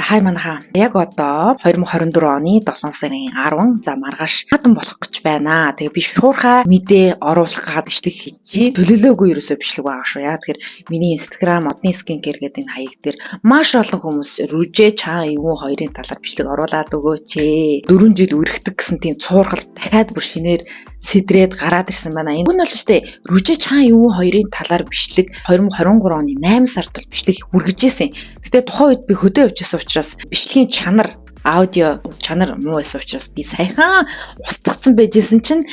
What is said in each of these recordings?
Хай манайхаа. Яг одоо 2024 оны 7 сарын 10 за маргааш хатан болох гэж байна. Тэгээ би шуурхай мэдээ оруулах гад бичлэг хийж төлөвлөөгүй ерөөсөө бичлэг байгаа шүү. Яг тэгэхээр миний Instagram модны skincare гэдэг энэ хаяг дээр маш олон хүмүүс Рүжэ чаа юу хоёрын талаар бичлэг оруулаад өгөөч ээ. 4 жил үргэлжлэх гэсэн тийм цуурхал дахиад бүр шинээр сэдрээд гараад ирсэн байна. Энэ нь бол штэ Рүжэ чаа юу хоёрын талаар бичлэг 2023 оны 8 сард бол бичлэг хүргэжсэн. Гэтэ тухайн үед би хөдөө явжсэн учраас бичлэгийн чанар аудио чанар муу байсан учраас би саяхан устгацсан байжсэн чинь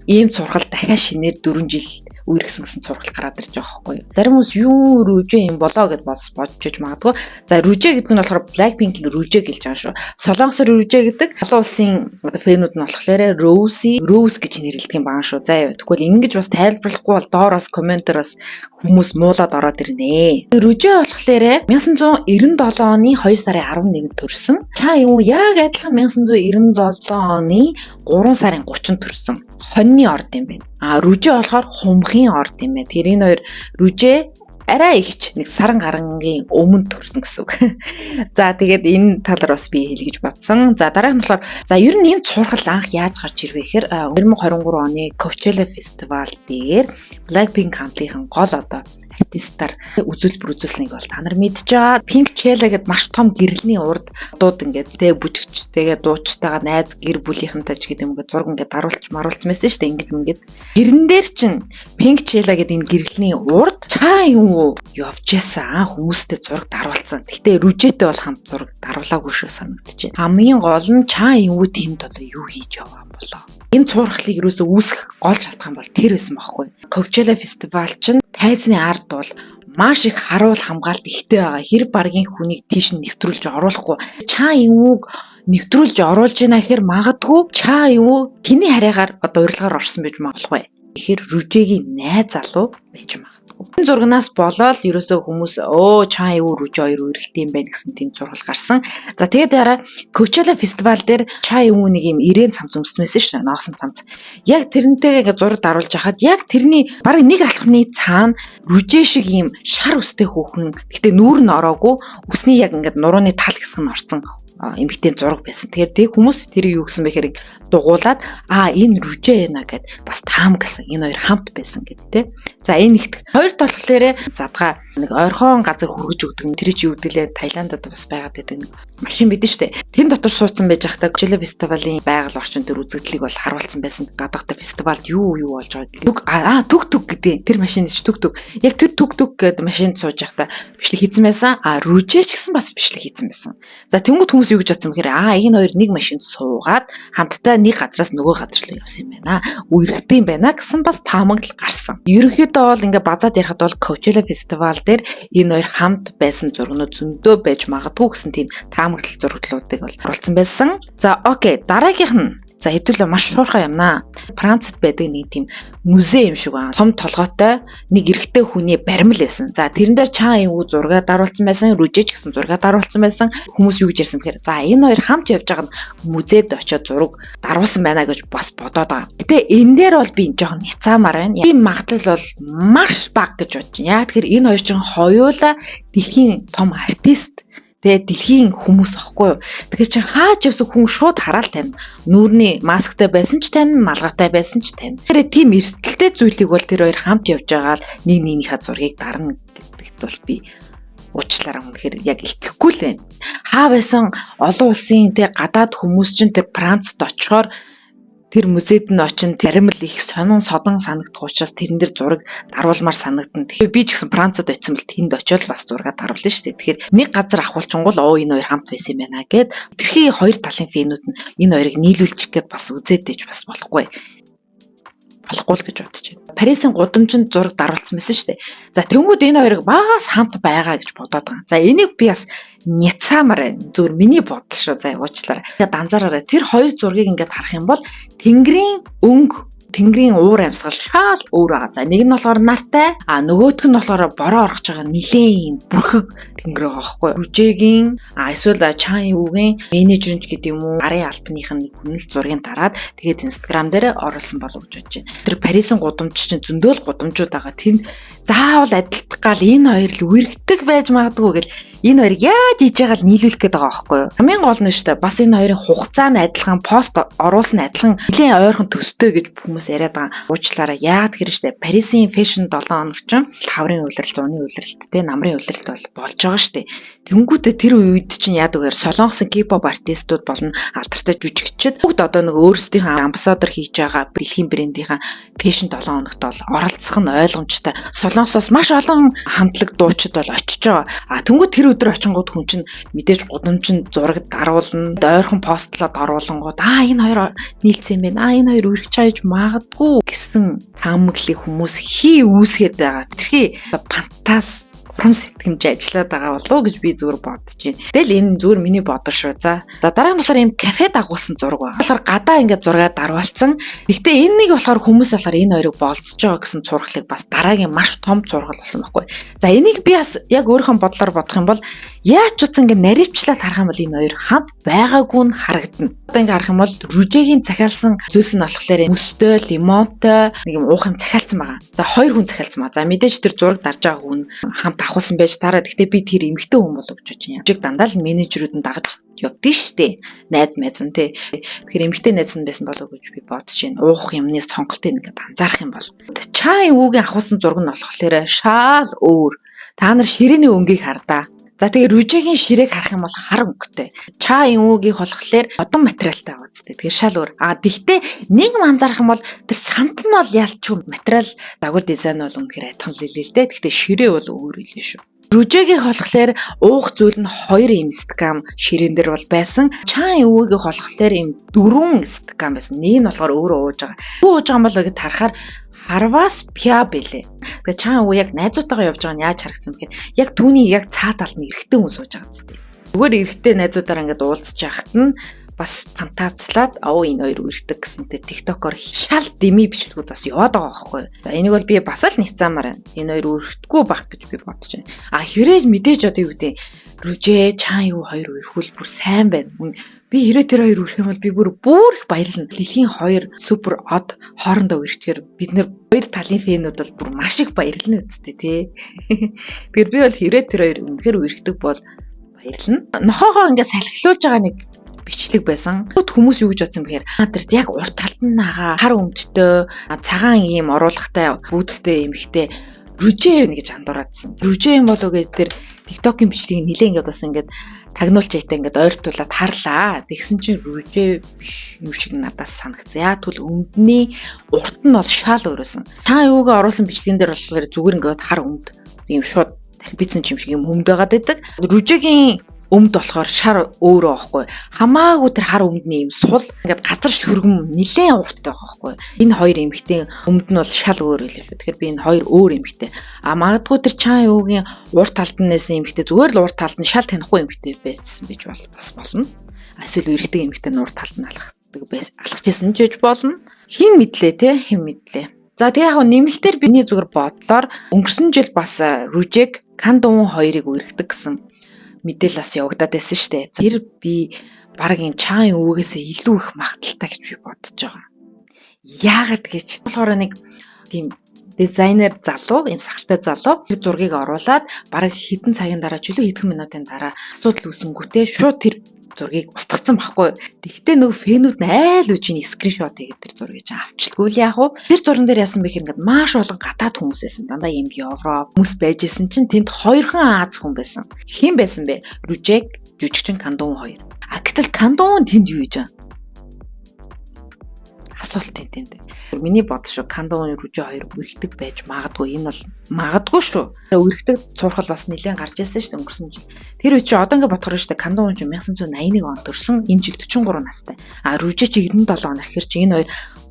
ийм цурхал дахиад шинээр 4 жил үерхсэн гэсэн цурхал гараад ирж байгаа байхгүй юу. Зарим хүмүүс юу Рүжэ юм болоо гэд бодож магадгүй. За Рүжэ гэдэг нь болохоор Blackpink-ийн Рүжэ гэлж байгаа шүү. Солонгос Рүжэ гэдэг олон улсын одоо фэнүүд нь болохоор Rose гэж нэрлэдэг юм байна шүү. За тэгвэл ингэж бас тайлбарлахгүй бол доороос комментороос хүмүүс муулаад ороод ирнэ. Рүжэ болохоор 1997 оны 2 сарын 11-нд төрсөн. Чаа юу яг адилхан 1997 оны 3 сарын 30-нд төрсөн. Хоньны орд юм байна. Рүжэ болохоор хумхийн орд юм байна. Тэгэхээр энэ хоёр Рүжэ арай ихч нэг саран гарангийн өмнө төрсөн гэсэн үг. За тэгээд энэ талаар бас би хэлгэж бодсон. За дараах нь болохоор за ер нь энэ цуурхал анх яаж гарч ирвэ гэхээр 2023 оны Coachella Festival дээр Blackpink хамтлагийн гол одоо артистаар үзүүлбэр үзүүлснэг бол та нар мэдж байгаа. Pink Chella гэдэг маш том гэрэлний урд дууд ингээд тэ бүжигчтэйгээ дуучтайгаа найз гэр бүлийнхэнтэй ч гэдэг юм ингээд зураг ингээд маруулсан байсан шүү дээ. Ингээд гэрэн дээр чинь Pink Chella гэдэг энэ гэрэлний урд чаа юу явж яасан хүмүүстэй зураг даруулсан. Гэхдээ Рүжэтэй бол хамт зураг даруулаагүй шүү санагдчихэв. Хамгийн гол нь чаа юу тиймд одоо юу хийж яваа болоо. Энэ цуурхлыг юусоо үүсгэх гол шалтгаан бол тэр байсан байхгүй. Coachella Festival чинь тайзны ард бол маш их харуул хамгаалт ихтэй байгаа. Хэр баргийн хүнийг тийш нэвтрүүлж оруулахгүй. Чаа юуг нэвтрүүлж оруулж ийна гэхээр магадгүй чаа юу тэний хараагаар одоо урилгаар орсон байж магадгүй. Тэгэхээр Рүжэгийн найз залуу байж магадгүй. Энэ зургнаас болоод ерөөсөө хүмүүс чаа юу Рүжэ хоёр үргэлтэй юм байна гэсэн тийм зургал гарсан. За тэгээд дараа Coachella Festival дээр чаа юу нэг юм ирээн цамц өмсмэсэн шүү дээ. Ноогсон цамц. Яг тэрнтэйгээ ингээ зураг даруулж хахад яг тэрний бараг нэг алхмны цаана Рүжэ шиг юм шар үстэй хүүхэн. Гэхдээ нүүр нь ороогүй. Үсний яг ингээ нурууны тал хэсэг нь орсон эмэгтэй зураг байсан. Тэгэхээр хүмүүс тэрийг юу гэсэн бэхээр дугуулад энэ Рүжэ яна гэд бас таам гэсэн. Энэ хоёр хамт байсан гэд тэ. За энэ ихт хоёр толхлоорэ задгаа нэг ойрхон газар хүргэж өгдөг. Тэр чи юу гэдгэлээ Таиландд бас байгаад байдаг нэг машин бидэн штэ. Тэн дотор суудсан байж байхдаа Coachella Festival-ийн байгаль орчин төр үзэгдлийг бол харуулсан байсан. Гадагтай фестивалд юу болж байгааг. Түг гэдэг. Тэр машинд ч түг. Яг тэр түг гэдэг машинд сууж байхдаа бичлэг хийсэн байсан. Рүжэ ч гэсэн бас бичлэг хийсэн байсан. За тэнгуут хүмүүс юу гэж бодсон бэхээр энэ хоёр нэг машинд суугаад хамтдаа нэг газраас нөгөө газар руу явсан юм байна. Үерхтэй юм байна гэсэн бас таамаглал гарсан. Ерөнхийдөө бол ингээ базаад ярихад бол Coachella Festival дээр энэ хоёр хамт байсан зургнууд зөндөө байж магадгүй гэсэн тийм таамаглал зурглуудыг бол оруулсан байсан. За окей, дараагийнх нь за хэдүүлээ маш шуурхай юмнаа. Францад байдаг нэг тийм музей юм шиг байна. Том толгойтой нэг эрэгтэй хүний баримл байсан. За тэрэн дээр чаа юу зураг даруулсан байсан, Рүжэ ч гэсэн зураг даруулсан байсан. Хүмүүс юу гэж ярьсан бэхээр за энэ хоёр хамт явж байгаа нь музейд очиод зураг даруулсан байна гэж бас бодоод байгаа. Гэтэ энэ дээр бол би жоохон няцаамаар байна. Энэ магадлал бол маш бага гэж бодож байна. Яг тэгэхээр энэ хоёр чинь хоёулаа дэлхийн том артист тэгээ дэлхийн хүмүүс ахгүй юу. Тэгэхээр чи хаач явсан хүн шууд хараал тань. Нүүрний масктай байсан ч тань, малгайтай байсан ч тань. Тэгэхээр тийм эрсдэлтэй зүйлийг бол тэр хоёр хамт явж байгаа л нэг нэгнийхээ зургийг дарна гэдэгт бол би уучлаарай үнэхээр яг итгэхгүй л байна. Хаа байсан олон улсын тэг гадаад хүмүүс чинь тэр Францад очихоор тэр музейд нь очин зарим л их сонин содон санагдах учраас тэрэн дээр зураг даруулмаар санагдана. Тэгэхээр би ч гэсэн Францад очисон бол тэнд очиод бас зураг даруулна шүү дээ. Тэгэхээр нэг газар ахуулчингуул энэ хоёр хамт байсан юм байна гэд тэрхий хоёр талын фэнүүд нь энэ хоёрыг нийлүүлчих гээд бас үзээд ээж бас болохгүй л гэж бодож байна. Парисын гудамжинд зураг даруулсан байсан шүү дээ. За тэнгууд энэ хоёрыг бас хамт байгаа гэж бодоод байгаа. За энийг би бас няцаамаар байна. Зүгээр миний бодол шүү. За уучлаарай. Тэгээд анзаараарай. Тэр хоёр зургийг ингээд харах юм бол тэнгэрийн өнгө тэнгэрийн уур амьсгал шал өөр байгаа. За нэг нь болохоор нартай, нөгөөх нь болохоор бороо орхож байгаа нилээн бүрхэг тэнгэр байгаа байхгүй юу. Рүжэгийн эсвэл чаа юугийн менежерч гэдэг юм уу, гарын албаных нь хүн л зургийг дараад тэгээд Instagram дээр оруулсан болов гэж бодож байна. Тэр Парисын гудамж чинь зөндөөл гудамжууд байгаа. Тэнд заавал адилдах гал энэ хоёр л үргэлдэг байж магадгүй гэл Энэ хоёрыг яаж хийж байгаа л нийлүүлэх гээд байгаа байхгүй юу? Хамгийн гол нь шүү дээ. Бас энэ хоёрын хугацаа нь адилхан, пост оруулсан адилхан нэлийн ойрхон төстэй гэж хүмүүс яриад байгаа. Уучлаарай. Яагаад гэхээр шүү дээ. Парисын фэшн 7 хоног чинь хаврын улирал, зуны улиралт те намрын улиралт болж байгаа шүү дээ. Тэнгүүтээ тэр үед чинь яадаг вэ? Солонгосын K-pop артистууд болон алдартай жүжигчид бүгд одоо нэг өөрсдийнхөө амбассадор хийж байгаа бэлгийн брэндийнхаа фэшн 7 хоногт бол оролцох нь ойлгомжтой. Солонгосоос маш олон хамтлаг дуучид бол очиж байгаа. Тэнгүүд тэр өдөр очингууд хүн чинь мэдээж гудамжинд зураг даруулна, ойрхон постлоод оруулангууд энэ хоёр нийлцсэн юм байна. Энэ хоёр үргэлж чааж магадгүй гэсэн таамаглалыг хүмүүс үүсгээд байгаа. Тэрхий фантаз урам сэтгэмж ажиллаад байгаа болов уу гэж би зүгээр бодож байна. Тэгэл энэ зүгээр миний бодол шүү. За дараа нь болохоор ийм кафе дагуулсан зураг байна. Тэгэхээр гадаа ингээд зургаа даруулсан. Гэхдээ энэ нэг болохоор хүмүүс болохоор энэ хоёрыг болцож байгаа гэсэн зурглыг бас дараагийн маш том зургал болсон байхгүй. За энийг би бас яг өөрийнхөө бодлоор бодох юм бол яаж ч утсан ингээд наривчлаад харах юм бол энэ хоёр хамт байгаагүй нь харагдана. Одоо ингээд харах юм бол Рүжэгийн захиалсан зүйлс нь болохоор мөстэй, лимонтой нэг юм уух юм захиалсан байгаа. За хоёр хүн захиалсан байгаа. За мэдээж тэр зураг дарж байгаа хүн хамт авахсан байж тараа. Гэхдээ би тэр эмэгтэй хүн болов гэж бодож байна. Жиг дандаа л менежерүүд нь дагаж явдсан штэ. Найз нь тий. Тэгэхээр эмэгтэй найз нь байсан болов гэж би бодож байна. Уух юмны сонголтыг ингээд анзаарах юм бол чай өвгийн авахсан зураг нь болохоор шаал өөр. Та нар ширээний өнгийг хардаа. За тэгээ Рүжэгийн ширээг харах юм бол хар өнгөтэй. Чай өвгийг болохоор одон материалтай байгаа зү. Тэгэхээр шал өөр. Гэхдээ нэг анзаарах юм бол тэр сант нь бол ялчгүй материал дагвар дизайн бол үнэхээр адилхан л л дээ. Гэхдээ ширээ бол өөр илүү шүү. Рүжэгийн болохоор уух зүйл нь 2 стакан ширээн дээр бол байсан. Чай өвгийн болохоор 4 стакан байсан. Нэг нь болохоор өөрөө ууж байгаа. Ууж байгаа юм бол гэж харахаар Харвас пиа бэлээ. Тэгээ чаан уу яг найзуудтайгаа явж байгаа нь яаж харагдсан бэхээр яг түүний яг цаад талд нь эрэгтэй хүн сууж байгаа зү. Зүгээр эрэгтэй найзуудаараа ингээд уулзж яхад нь бас фантазлаад энэ хоёр үрдэг гэсэнтэй TikTok-оор шал дими бичлэгүүд бас яваад байгаа байхгүй. За энийг бол би бас л нэцаамаар байна. Энэ хоёр үрдэггүй байх гэж би бодож байна. Хэрэг мэдээж одоо юу гэдэг Рүжэ чаан юу хоёр үрхүүл бүр сайн байна. Би хэрэг тэр хоёр үрэх юм бол би бүр их баярлна. Дэлхийн хоёр супер од хоорондоо үргэхээр бид нэр хоёр талын фэнүүд бол бүр маш их баярлна үсттэй тий. Тэгэхээр би бол хэрэг тэр хоёр үнэхээр үргэдэг бол баярлна. Нохоогоо ингээд салхилуулж байгаа нэг бичлэг байсан. Хүмүүс юу гэж бодсон бэхээр тэрт яг урт талд нь хар өмдтэй цагаан ийм оруулахтай бүүцтэй эмхтэй Рүжэ байна гэж андуураадсан. Рүжэ юм болов гэдэг тэр TikTok-ийн бичлэгийг нилээ ингээд бас ингээд тагнуулж яйтаа ингээд ойртуулаад харлаа. Тэгсэн чинь Рүжэ биш юм шиг надад санагцсан. Яа тэгвэл өмдний урт нь бол шал өөрөөсөн. Та юугаа оруулсан бичлэгэн дээр болохоор зүгээр ингээд хар өмд ийм шууд тарбицсан юм шиг юм өмд байгаад байдаг. Рүжэгийн өмд болохоор шар өөрөө байхгүй. Хамаагүй тэр хар өмдний юм сул ингээд газар шүргэн нилээн урттай байхгүй. Энэ хоёр эмэгтэй өмд нь бол шал өөр хэлээ шүү. Тэгэхээр би энэ хоёр өөр эмэгтэй. Магадгүй тэр чаан юугийн урт талд нь нэсэн эмэгтэй зүгээр л урт талд нь шал танихгүй эмэгтэй байсан байж бас болно. Эсвэл эрэгтэй эмэгтэй нь урт талд нь алхажсэн ч гэж болно. Хин мэдлээ те хин мэдлээ. За тэгээ яг нэмэлтээр биний зүгээр бодлоор өнгөрсөн жил бас Рүжэг Кандун хоёрыг үргэдэг гэсэн мэдээлэл бас явагдаад байсан шүү дээ. Тэр би баг энэ чаан өвгөөсөө илүү их магталтай гэж би бодож байгаа. Яагаад гэж болохоор нэг тийм дизайнер залуу, ийм сахалтай залуу тэр зургийг оруулаад баг хэдэн цагийн дараа ч илүү хэдэн минутын дараа асуудал үүсэнгүүтээ шууд тэр зургийг устгацсан байхгүй. Тэгтээ нөгөө фэнүүд нь айл үжийн скриншот хийгээд тэр зургийг авчлгүй л яах вэ? Тэр зурган дээр яасан бэ гэхээр ингээд маш олон гадаад хүмүүс байсан. Дандаа ийм Европ хүмүүс байжсэн чинь тэнд хоёрхан Аз хүн байсан. Хэн байсан бэ? Рүжэг, жүжигчин Кандун хоёр. Гэтэл Кандун тэнд юу хийж байгаа? Асуулт тэнд. Миний бодол шүү Кандун Рүжэ хоёр үргэлдэг байж магадгүй. Энэ бол магадгүй шүү. Үргэлдэг цуурхал бас нэлээд гарч ирсэн шүү дээ өнгөрсөн жил. Тэр үе чи одоо ингээд бодохоор шүү дээ Кандун 1981 онд төрсөн. Энэ жил 43 настай. Рүжэ чи 97 он гэхэр чи энэ хоёр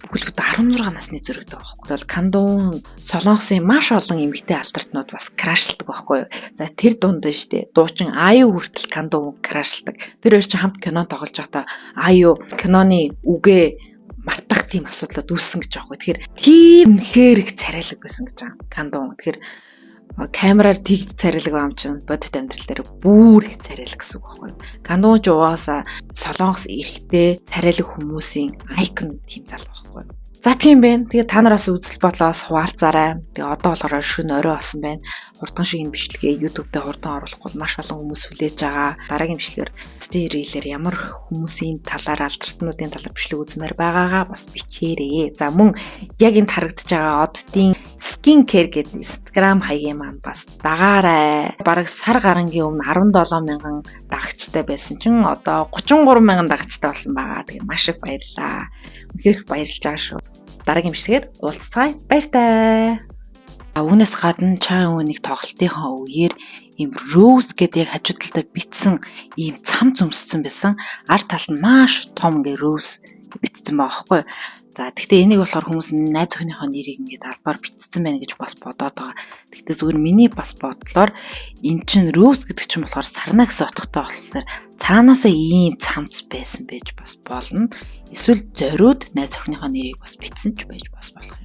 бүхэлд 16 насны зэрэгтэй байхгүй. Тэгвэл Кандун Солонгосын маш олон эмэгтэй алдартнууд бас крашладаг байхгүй юу. За тэр дунд нь шүү дээ. Дуучин Аю хүртэл Кандун крашладаг. Тэр хоёр чи хамт кино тоглож байхдаа Аю киноны үгээ мартах тийм асуудлууд үүссэн гэж байгаа. Тэгэхээр тийм үнэхээр их царайлаг байсан гэж байгаа. Кандун. Тэгэхээр камераар тэгж царайлаг байгаа юм чинь бодит амьдрал дээр бүр их царайлаг гэсэн үг байхгүй. Кандун ч угаасаа Солонгос эрэгтэй царайлаг хүмүүсийн айкон тийм залуу байхгүй. За тийм байна. Тэгээ та нараас үзэл бодлоос хуваалцаарай. Тэгээ одоо болохоор шөнө орой болсон байна. Хурдан шиг энэ бичлэгээ YouTube дээр хурдан оруулахгүй маш олон хүмүүс хүлээж байгаа. Дараагийн бичлэгээр стирилээр ямар хүмүүсийн талаар алдартнуудын талаар бичлэг үзмээр байгаагаа бас бичээрэй. За мөн яг энд харагдаж байгаа оддын skin care гэдэг Instagram хаягийн маань бас дагаарай. Бараг сар гарангийн өмнө 17 мянган дагагчтай байсан чинь одоо 33 мянган дагагчтай болсон байгаа. Тэгээ маш их баярлалаа. Үнэхээр баярлж байгаа шүү. Дараагийн бичлэгээр уулзцай. Баяртай. Үүнээс гадна чаа үүнийг тоглолтынхаа үеэр ийм rose гэдэг яг хажуу талдаа битсэн ийм цам зүмссэн байсан. Ард талд нь маш том ингээ rose битсэн байгаа байхгүй. За тэгтээ энийг болохоор хүмүүс найз охиныхоо нэрийг ингээд албаар битсэн байна гэж бас бодоод байгаа. Тэгтээ зүгээр миний бас бодлоор эн чин rose гэдэг чинь болохоор сарна гэсэн утгатай болохоор цаанаасаа ийм цамц байсан байж бас болно. Эсвэл зориуд найз охиныхоо нэрийг бас битсэн ч байж бас болох юм.